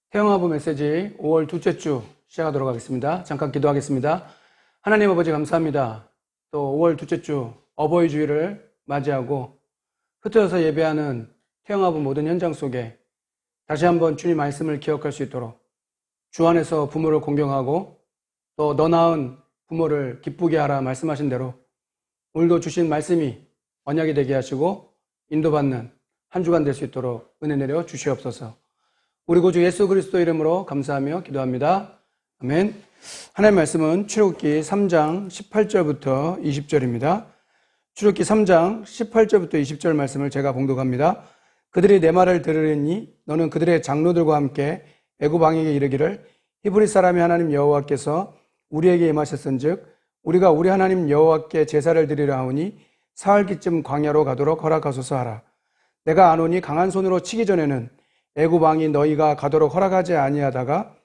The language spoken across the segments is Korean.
태영아부 메시지 5월 둘째 주 시작하도록 하겠습니다. 잠깐 기도하겠습니다. 하나님 아버지 감사합니다. 또 5월 둘째 주 어버이 주일을 맞이하고 흩어져서 예배하는 태영아부 모든 현장 속에 다시 한번 주님 말씀을 기억할 수 있도록 주 안에서 부모를 공경하고 또 너 낳은 부모를 기쁘게 하라 말씀하신 대로 오늘도 주신 말씀이 언약이 되게 하시고 인도받는 한 주간 될 수 있도록 은혜 내려 주시옵소서. 우리 구주 예수 그리스도 이름으로 감사하며 기도합니다. 아멘. 하나님의 말씀은 출애굽기 3장 18절부터 20절입니다. 출애굽기 3장 18절부터 20절 말씀을 제가 봉독합니다. 그들이 내 말을 들으리니 너는 그들의 장로들과 함께 애굽 왕에게 이르기를 히브리 사람의 하나님 여호와께서 우리에게 임하셨은즉 우리가 우리 하나님 여호와께 제사를 드리려 하오니 사흘기쯤 광야로 가도록 허락하소서 하라. 내가 아노니 강한 손으로 치기 전에는 애굽 왕이 너희가 가도록 허락하지 아니하다가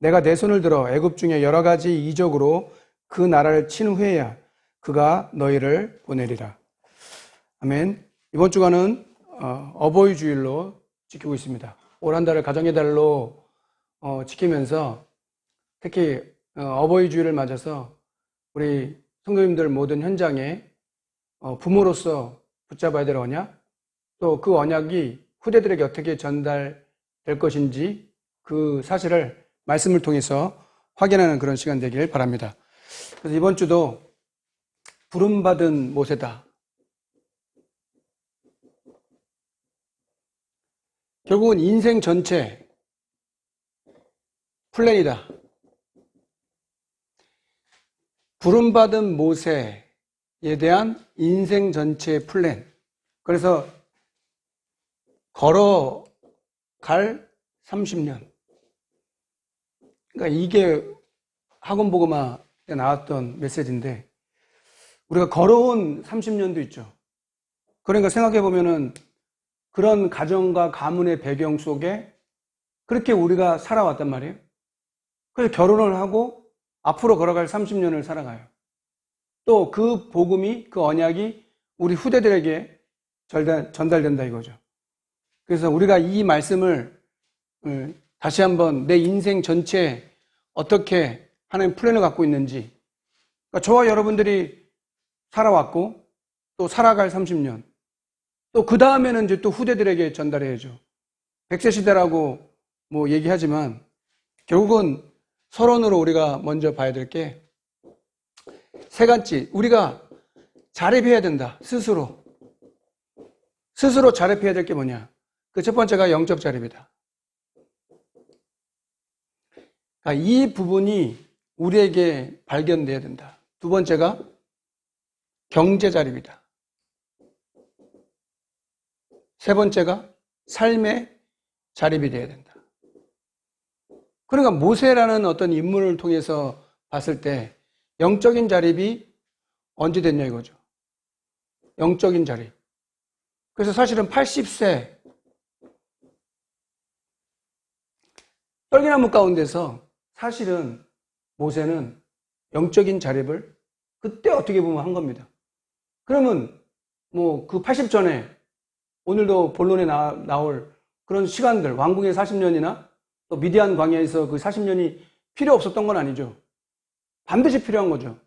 내가 내 손을 들어 애굽 중에 여러 가지 이적으로 그 나라를 친 후에야 그가 너희를 보내리라. 아멘. 이번 주간은 어버이 주일로 지키고 있습니다. 올 한 달을 가정의 달로 지키면서 특히 어버이 주일을 맞아서 우리 성도님들 모든 현장에 부모로서 붙잡아야 될 언약, 또 그 언약이 후대들에게 어떻게 전달될 것인지 그 사실을 말씀을 통해서 확인하는 그런 시간 되길 바랍니다. 그래서 이번 주도 부름받은 모세다. 결국은 인생 전체 플랜이다. 부름받은 모세에 대한 인생 전체 플랜. 그래서 걸어갈 30년. 그러니까 이게 학원복음화에 나왔던 메시지인데 우리가 걸어온 30년도 있죠. 그러니까 생각해보면은 그런 가정과 가문의 배경 속에 그렇게 우리가 살아왔단 말이에요. 그래서 결혼을 하고 앞으로 걸어갈 30년을 살아가요. 또 그 복음이, 그 언약이 우리 후대들에게 전달된다 이거죠. 그래서 우리가 이 말씀을 다시 한번 내 인생 전체에 어떻게 하나님 플랜을 갖고 있는지, 그러니까 저와 여러분들이 살아왔고 또 살아갈 30년, 또 그 다음에는 이제 또 후대들에게 전달해야죠. 100세 시대라고 뭐 얘기하지만 결국은 서론으로 우리가 먼저 봐야 될 게 세 가지. 우리가 자립해야 된다. 스스로 자립해야 될 게 뭐냐? 그 첫 번째가 영적 자립이다. 그러니까 이 부분이 우리에게 발견돼야 된다. 두 번째가 경제 자립이다. 세 번째가 삶의 자립이 돼야 된다. 그러니까 모세라는 어떤 인물을 통해서 봤을 때 영적인 자립이 언제 됐냐 이거죠. 영적인 자립. 그래서 사실은 80세 떨기나무 가운데서 사실은 모세는 영적인 자립을 그때 어떻게 보면 한 겁니다. 그러면 뭐 그 80 전에 오늘도 본론에 나올 그런 시간들, 왕궁의 40년이나 또 미디안 광야에서 그 40년이 필요 없었던 건 아니죠. 반드시 필요한 거죠.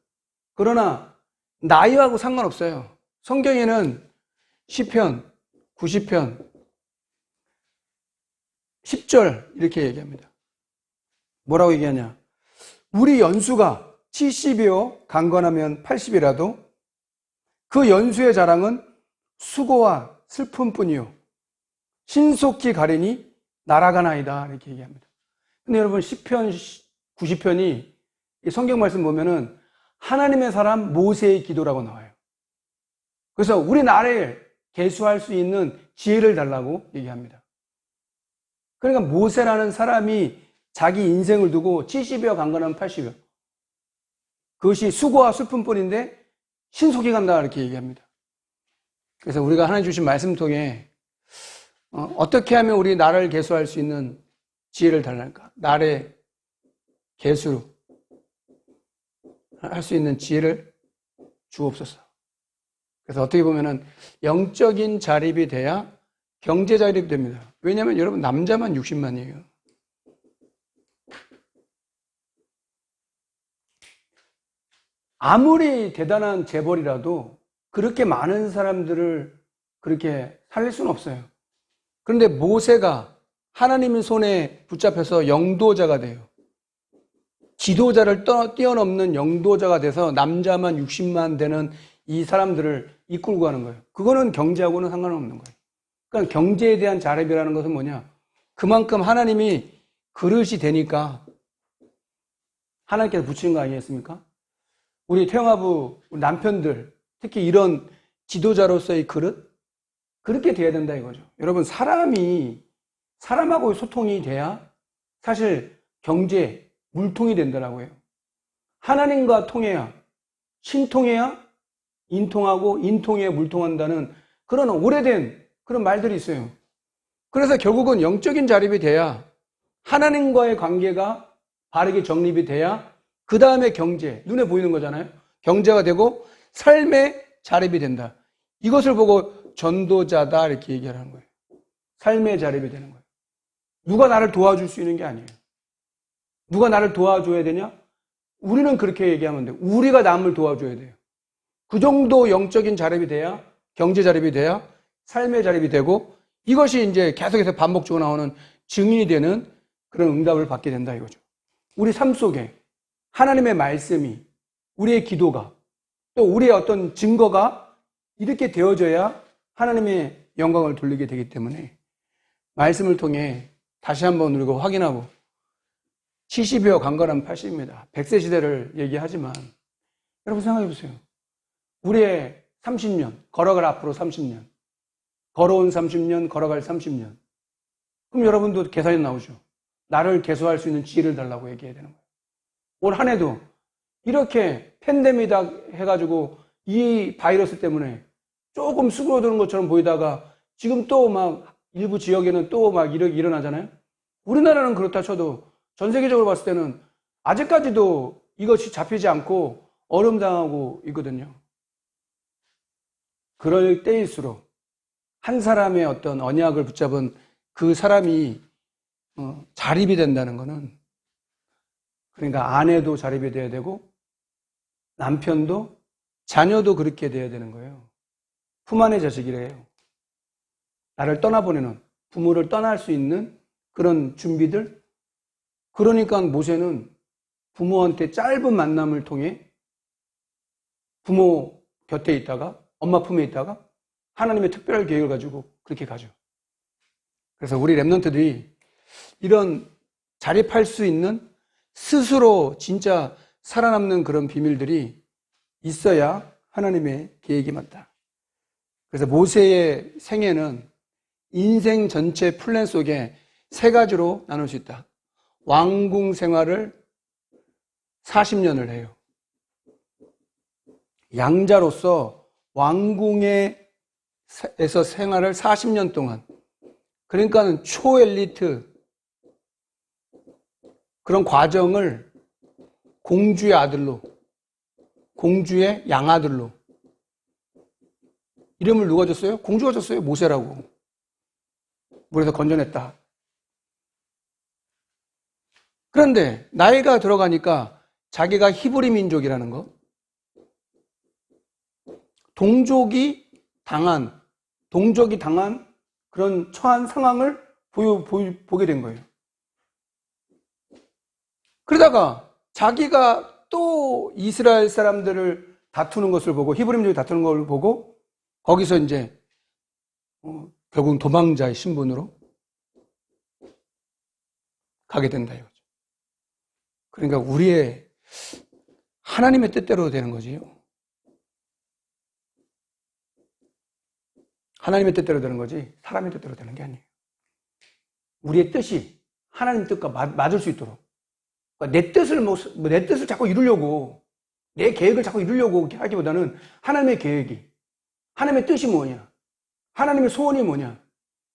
그러나 나이하고 상관없어요. 성경에는 시편, 90편, 10절 이렇게 얘기합니다. 뭐라고 얘기하냐? 우리 연수가 70이요 강건하면 80이라도 그 연수의 자랑은 수고와 슬픔뿐이요 신속히 가리니 날아가나이다 이렇게 얘기합니다. 근데 여러분 시편 90편이 성경 말씀 보면은 하나님의 사람 모세의 기도라고 나와요. 그래서 우리 나라에 계수할 수 있는 지혜를 달라고 얘기합니다. 그러니까 모세라는 사람이 자기 인생을 두고 70이여 강건하면 80이요. 그것이 수고와 슬픔뿐인데 신속히 간다 이렇게 얘기합니다. 그래서 우리가 하나님 주신 말씀 통해 어떻게 하면 우리 나라를 계수할 수 있는 지혜를 달랄까? 나라의 계수 할 수 있는 지혜를 주옵소서. 그래서 어떻게 보면은 영적인 자립이 돼야 경제 자립이 됩니다. 왜냐하면 여러분 남자만 60만이에요. 아무리 대단한 재벌이라도 그렇게 많은 사람들을 그렇게 살릴 수는 없어요. 그런데 모세가 하나님의 손에 붙잡혀서 영도자가 돼요. 지도자를 뛰어넘는 영도자가 돼서 남자만 60만 되는 이 사람들을 이끌고 가는 거예요. 그거는 경제하고는 상관없는 거예요. 그러니까 경제에 대한 자립이라는 것은 뭐냐? 그만큼 하나님이 그릇이 되니까 하나님께서 붙이는 거 아니겠습니까? 우리 태영아부 남편들, 특히 이런 지도자로서의 그릇? 그렇게 돼야 된다 이거죠. 여러분, 사람하고 소통이 돼야 사실 경제, 물통이 된다라고 해요. 하나님과 통해야, 신통해야 인통하고 인통해야 물통한다는 그런 오래된 그런 말들이 있어요. 그래서 결국은 영적인 자립이 돼야 하나님과의 관계가 바르게 정립이 돼야 그 다음에 경제, 눈에 보이는 거잖아요. 경제가 되고 삶의 자립이 된다. 이것을 보고 전도자다 이렇게 얘기하는 거예요. 삶의 자립이 되는 거예요. 누가 나를 도와줄 수 있는 게 아니에요. 누가 나를 도와줘야 되냐? 우리는 그렇게 얘기하면 돼요. 우리가 남을 도와줘야 돼요. 그 정도 영적인 자립이 돼야, 경제 자립이 돼야 삶의 자립이 되고, 이것이 이제 계속해서 반복적으로 나오는 증인이 되는 그런 응답을 받게 된다 이거죠. 우리 삶 속에 하나님의 말씀이, 우리의 기도가, 또 우리의 어떤 증거가 이렇게 되어져야 하나님의 영광을 돌리게 되기 때문에 말씀을 통해 다시 한번 우리가 확인하고, 70이여 강건하면 80입니다. 100세 시대를 얘기하지만 여러분 생각해 보세요. 우리의 30년, 걸어갈 앞으로 30년, 걸어온 30년, 걸어갈 30년. 그럼 여러분도 계산이 나오죠. 나를 계수할 수 있는 지혜를 달라고 얘기해야 되는 거예요. 올 한 해도 이렇게 팬데믹이다 해가지고 이 바이러스 때문에 조금 수그러드는 것처럼 보이다가 지금 또 막 일부 지역에는 또 막 일어나잖아요. 우리나라는 그렇다 쳐도 전 세계적으로 봤을 때는 아직까지도 이것이 잡히지 않고 얼음당하고 있거든요. 그럴 때일수록 한 사람의 어떤 언약을 붙잡은 그 사람이 자립이 된다는 것은, 그러니까 아내도 자립이 돼야 되고 남편도 자녀도 그렇게 돼야 되는 거예요. 품 안의 자식이래요. 나를 떠나보내는, 부모를 떠날 수 있는 그런 준비들. 그러니까 모세는 부모한테 짧은 만남을 통해 부모 곁에 있다가, 엄마 품에 있다가 하나님의 특별한 계획을 가지고 그렇게 가죠. 그래서 우리 랩런트들이 이런 자립할 수 있는, 스스로 진짜 살아남는 그런 비밀들이 있어야 하나님의 계획이 맞다. 그래서 모세의 생애는 인생 전체 플랜 속에 세 가지로 나눌 수 있다. 왕궁 생활을 40년을 해요. 양자로서 왕궁에서 생활을 40년 동안. 그러니까 초엘리트 그런 과정을 공주의 아들로, 공주의 양아들로. 이름을 누가 줬어요? 공주가 줬어요. 모세라고. 물에서 건져냈다. 그런데 나이가 들어가니까 자기가 히브리 민족이라는 거, 동족이 당한 그런 처한 상황을 보게 된 거예요. 그러다가 자기가 또 이스라엘 사람들을 다투는 것을 보고, 히브리 민족이 다투는 걸 보고, 거기서 이제 결국 도망자의 신분으로 가게 된다 이거죠. 그러니까 우리의 하나님의 뜻대로 되는 거지요. 하나님의 뜻대로 되는 거지 사람의 뜻대로 되는 게 아니에요. 우리의 뜻이 하나님 뜻과 맞을 수 있도록, 그러니까 내 뜻을 자꾸 이루려고, 내 계획을 자꾸 이루려고 하기보다는 하나님의 계획이, 하나님의 뜻이 뭐냐, 하나님의 소원이 뭐냐,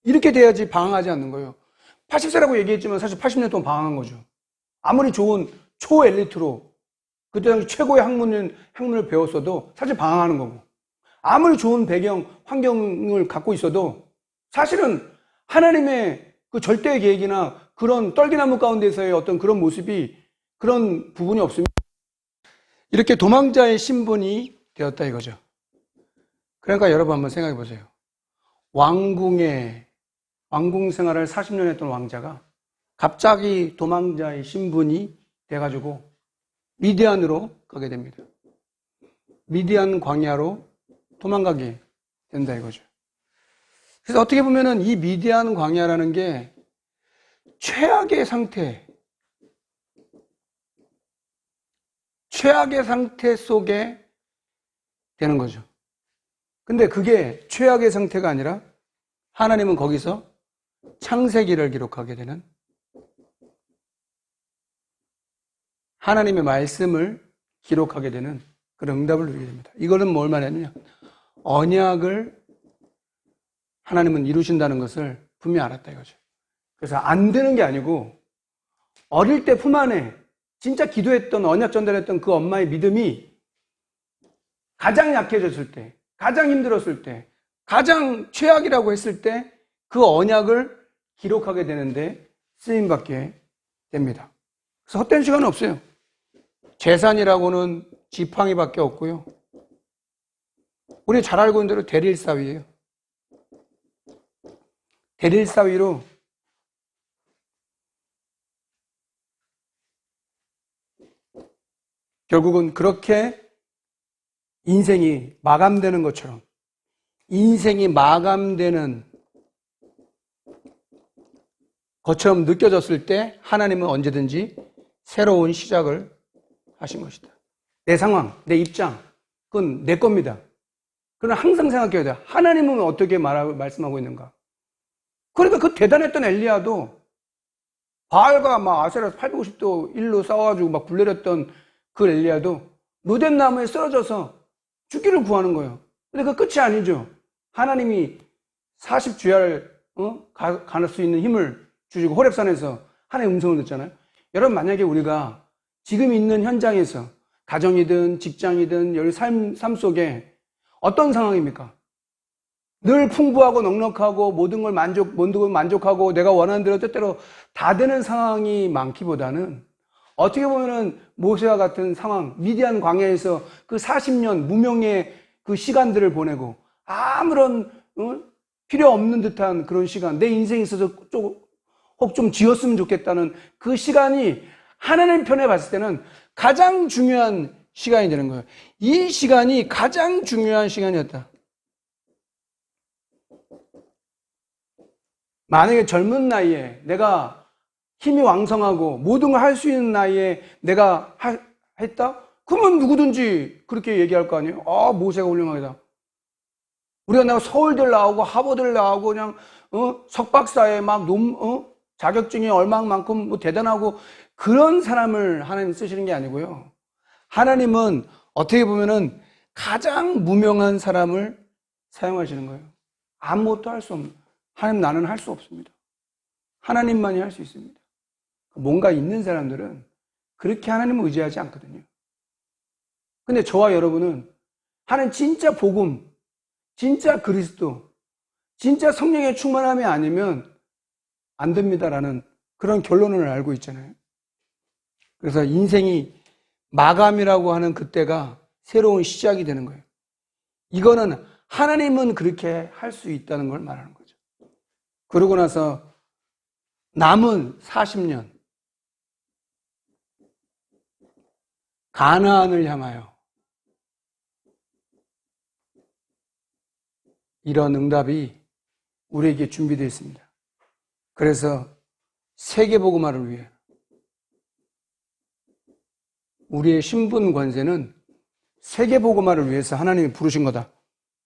이렇게 돼야지 방황하지 않는 거예요. 80세라고 얘기했지만 사실 80년 동안 방황한 거죠. 아무리 좋은 초엘리트로 그때 당시 최고의 학문을 배웠어도 사실 방황하는 거고, 아무리 좋은 환경을 갖고 있어도 사실은 하나님의 그 절대의 계획이나 그런 떨기나무 가운데서의 어떤 그런 모습이, 그런 부분이 없으면 이렇게 도망자의 신분이 되었다 이거죠. 그러니까 여러분 한번 생각해 보세요. 왕궁 생활을 40년 했던 왕자가 갑자기 도망자의 신분이 돼가지고 미디안으로 가게 됩니다. 미디안 광야로 도망가게 된다 이거죠. 그래서 어떻게 보면은 이 미디안 광야라는 게 최악의 상태 속에 되는 거죠. 근데 그게 최악의 상태가 아니라 하나님은 거기서 창세기를 기록하게 되는, 하나님의 말씀을 기록하게 되는 그런 응답을 누리게 됩니다. 이거는 뭘 말하느냐? 언약을 하나님은 이루신다는 것을 분명히 알았다 이거죠. 그래서 안 되는 게 아니고 어릴 때 품 안에 진짜 기도했던, 언약 전달했던 그 엄마의 믿음이 가장 약해졌을 때, 가장 힘들었을 때, 가장 최악이라고 했을 때 그 언약을 기록하게 되는데 쓰임받게 됩니다. 그래서 헛된 시간은 없어요. 재산이라고는 지팡이밖에 없고요. 우리 잘 알고 있는 대로 대릴사위예요. 대릴사위로 결국은 그렇게 인생이 마감되는 것처럼, 인생이 마감되는 것처럼 느껴졌을 때 하나님은 언제든지 새로운 시작을 하신 것이다. 내 상황, 내 입장, 그건 내 겁니다. 그러나 항상 생각해야 돼요. 하나님은 어떻게 말씀하고 있는가? 그러니까 그 대단했던 엘리야도 바알과 막 아세라에서 850도 일로 싸워가지고 막 불내렸던 그 엘리야도 로뎀 나무에 쓰러져서 죽기를 구하는 거예요. 근데 그 끝이 아니죠. 하나님이 40주야를 갈 수 있는 힘을 주시고 호렙산에서 하나님의 음성을 듣잖아요. 여러분, 만약에 우리가 지금 있는 현장에서 가정이든 직장이든 여기 삶 속에 어떤 상황입니까? 늘 풍부하고 넉넉하고 모든 걸 만족하고 내가 원하는 대로 뜻대로 다 되는 상황이 많기보다는 어떻게 보면은 모세와 같은 상황, 미디안 광야에서 그 40년 무명의 그 시간들을 보내고 아무런 필요 없는 듯한 그런 시간, 내 인생에 있어서 혹 좀 지었으면 좋겠다는 그 시간이 하나님 편에 봤을 때는 가장 중요한 시간이 되는 거예요. 이 시간이 가장 중요한 시간이었다. 만약에 젊은 나이에 내가 힘이 왕성하고 모든 걸 할 수 있는 나이에 내가 했다? 그러면 누구든지 그렇게 얘기할 거 아니에요? 아, 모세가 훌륭하다. 우리가 서울대를 나오고 하버드를 나오고 그냥 석박사에 막 자격증이 얼마만큼 뭐 대단하고 그런 사람을 하나님 쓰시는 게 아니고요. 하나님은 어떻게 보면은 가장 무명한 사람을 사용하시는 거예요. 아무것도 할 수 없는. 하나님, 나는 할 수 없습니다. 하나님만이 할 수 있습니다. 뭔가 있는 사람들은 그렇게 하나님을 의지하지 않거든요. 근데 저와 여러분은 하나님 진짜 복음, 진짜 그리스도, 진짜 성령의 충만함이 아니면 안 됩니다라는 그런 결론을 알고 있잖아요. 그래서 인생이 마감이라고 하는 그때가 새로운 시작이 되는 거예요. 이거는 하나님은 그렇게 할 수 있다는 걸 말하는 거죠. 그러고 나서 남은 40년 가나안을 향하여 이런 응답이 우리에게 준비되어 있습니다. 그래서 세계복음화를 위해 우리의 신분 권세는 세계복음화를 위해서 하나님이 부르신 거다.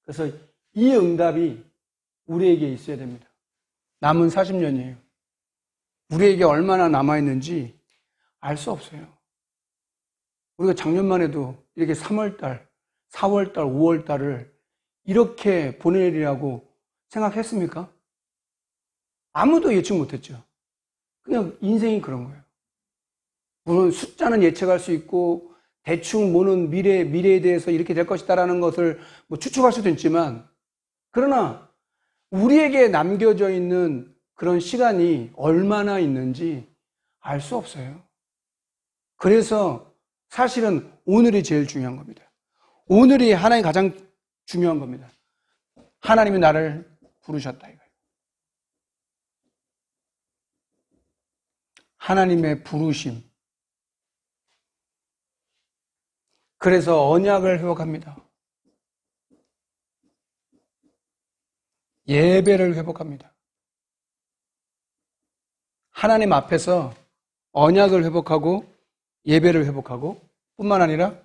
그래서 이 응답이 우리에게 있어야 됩니다. 남은 40년이에요. 우리에게 얼마나 남아있는지 알 수 없어요. 우리가 작년만 해도 이렇게 3월달, 4월달, 5월달을 이렇게 보내리라고 생각했습니까? 아무도 예측 못했죠. 그냥 인생이 그런 거예요. 물론 숫자는 예측할 수 있고 대충 보는 미래에 대해서 이렇게 될 것이다라는 것을 뭐 추측할 수도 있지만, 그러나 우리에게 남겨져 있는 그런 시간이 얼마나 있는지 알 수 없어요. 그래서 사실은 오늘이 제일 중요한 겁니다. 오늘이 하나님 가장 중요한 겁니다. 하나님이 나를 부르셨다 이거예요. 하나님의 부르심. 그래서 언약을 회복합니다. 예배를 회복합니다. 하나님 앞에서 언약을 회복하고 예배를 회복하고 뿐만 아니라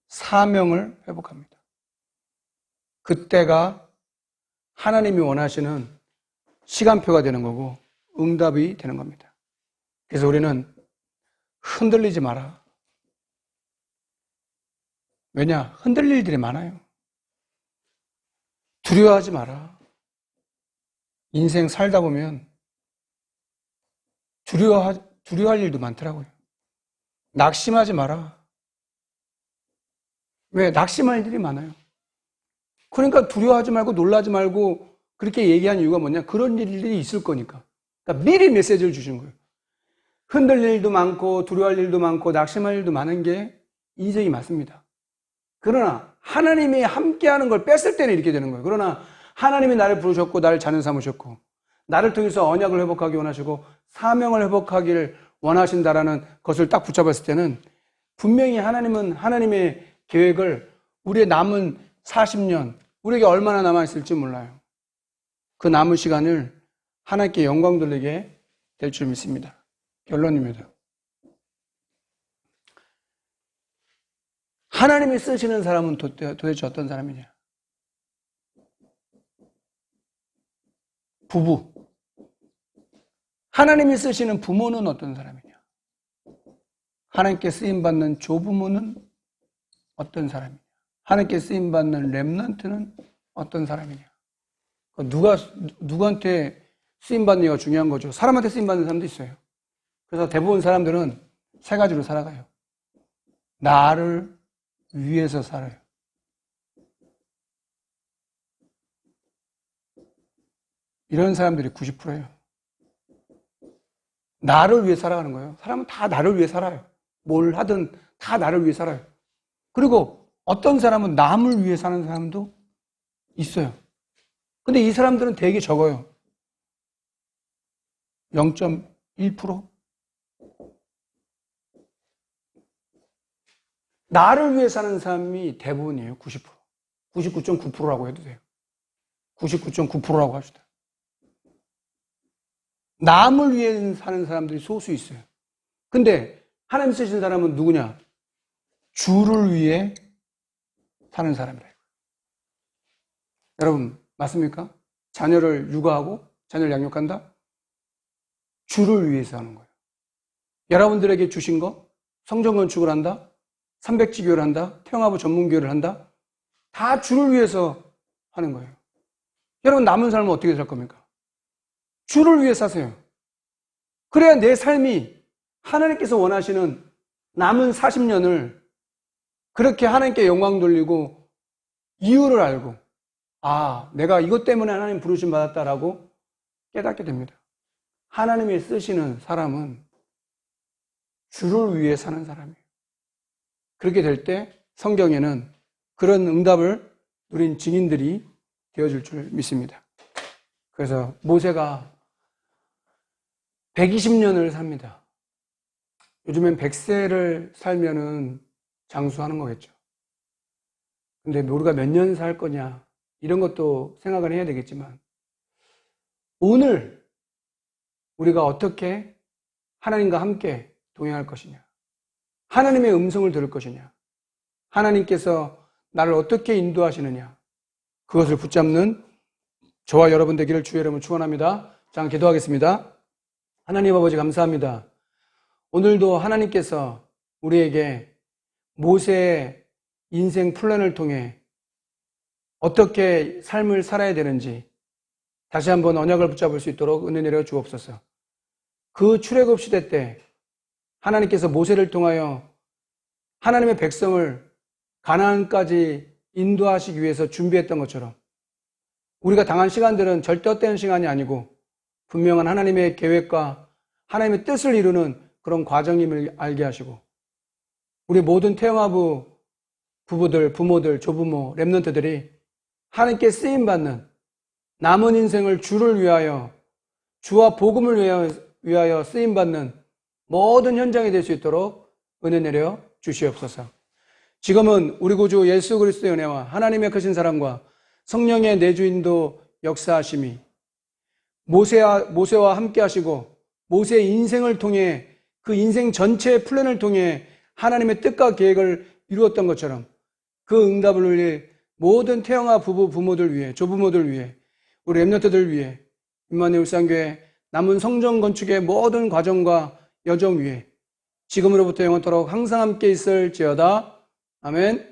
사명을 회복합니다. 그때가 하나님이 원하시는 시간표가 되는 거고 응답이 되는 겁니다. 그래서 우리는 흔들리지 마라. 왜냐? 흔들릴 일들이 많아요. 두려워하지 마라. 인생 살다 보면 두려워할 일도 많더라고요. 낙심하지 마라. 왜? 낙심할 일들이 많아요. 그러니까 두려워하지 말고 놀라지 말고 그렇게 얘기한 이유가 뭐냐? 그런 일들이 있을 거니까. 그러니까 미리 메시지를 주신 거예요. 흔들릴 일도 많고 두려워할 일도 많고 낙심할 일도 많은 게 인생이 맞습니다. 그러나 하나님이 함께하는 걸 뺐을 때는 이렇게 되는 거예요. 그러나 하나님이 나를 부르셨고 나를 자녀 삼으셨고 나를 통해서 언약을 회복하기 원하시고 사명을 회복하기를 원하신다라는 것을 딱 붙잡았을 때는 분명히 하나님은 하나님의 계획을 우리의 남은 40년 우리에게 얼마나 남아있을지 몰라요. 그 남은 시간을 하나님께 영광 돌리게 될 줄 믿습니다. 결론입니다. 하나님이 쓰시는 사람은 도대체 어떤 사람이냐? 부부. 하나님이 쓰시는 부모는 어떤 사람이냐? 하나님께 쓰임받는 조부모는 어떤 사람이냐? 하나님께 쓰임받는 렘넌트는 어떤 사람이냐? 누구한테 쓰임받느냐가 중요한 거죠. 사람한테 쓰임받는 사람도 있어요. 그래서 대부분 사람들은 세 가지로 살아가요. 나를 위해서 살아요. 이런 사람들이 90%예요. 나를 위해 살아가는 거예요. 사람은 다 나를 위해 살아요. 뭘 하든 다 나를 위해 살아요. 그리고 어떤 사람은 남을 위해 사는 사람도 있어요. 근데 이 사람들은 되게 적어요. 0.1%? 나를 위해 사는 사람이 대부분이에요. 90%. 99.9%라고 해도 돼요. 99.9%라고 합시다. 남을 위해 사는 사람들이 소수 있어요. 근데 하나님 쓰신 사람은 누구냐? 주를 위해 사는 사람이라. 여러분 맞습니까? 자녀를 육아하고 자녀를 양육한다? 주를 위해서 하는 거예요. 여러분들에게 주신 거 성전 건축을 한다? 300지 교회를 한다? 태영아부 전문교회를 한다? 다 주를 위해서 하는 거예요. 여러분 남은 삶은 어떻게 살 겁니까? 주를 위해 사세요. 그래야 내 삶이 하나님께서 원하시는 남은 40년을 그렇게 하나님께 영광 돌리고 이유를 알고 내가 이것 때문에 하나님 부르심 받았다라고 깨닫게 됩니다. 하나님이 쓰시는 사람은 주를 위해 사는 사람이에요. 그렇게 될 때 성경에는 그런 응답을 누린 증인들이 되어줄 줄 믿습니다. 그래서 모세가 120년을 삽니다. 요즘엔 100세를 살면은 장수하는 거겠죠. 근데 우리가 몇 년 살 거냐 이런 것도 생각을 해야 되겠지만 오늘 우리가 어떻게 하나님과 함께 동행할 것이냐, 하나님의 음성을 들을 것이냐, 하나님께서 나를 어떻게 인도하시느냐, 그것을 붙잡는 저와 여러분 되기를 주의 이름으로 축원합니다. 자, 기도하겠습니다. 하나님 아버지 감사합니다. 오늘도 하나님께서 우리에게 모세의 인생 플랜을 통해 어떻게 삶을 살아야 되는지 다시 한번 언약을 붙잡을 수 있도록 은혜 내려 주옵소서. 그 출애굽 시대 때 하나님께서 모세를 통하여 하나님의 백성을 가나안까지 인도하시기 위해서 준비했던 것처럼 우리가 당한 시간들은 절대 헛되는 시간이 아니고 분명한 하나님의 계획과 하나님의 뜻을 이루는 그런 과정임을 알게 하시고 우리 모든 태영아부 부부들, 부모들, 조부모, 렘넌트들이 하나님께 쓰임받는 남은 인생을 주를 위하여, 주와 복음을 위하여 쓰임받는 모든 현장이 될 수 있도록 은혜 내려 주시옵소서. 지금은 우리 구주 예수 그리스도의 은혜와 하나님의 크신 사랑과 성령의 내주인도 역사하심이 모세와 함께 하시고 모세의 인생을 통해 그 인생 전체의 플랜을 통해 하나님의 뜻과 계획을 이루었던 것처럼 그 응답을 올릴 모든 태영아 부부, 부모들 위해, 조부모들 위해, 우리 렘넌트들 위해, 임마누엘 울산교회 남은 성전 건축의 모든 과정과 여정 위에 지금으로부터 영원토록 항상 함께 있을지어다. 아멘.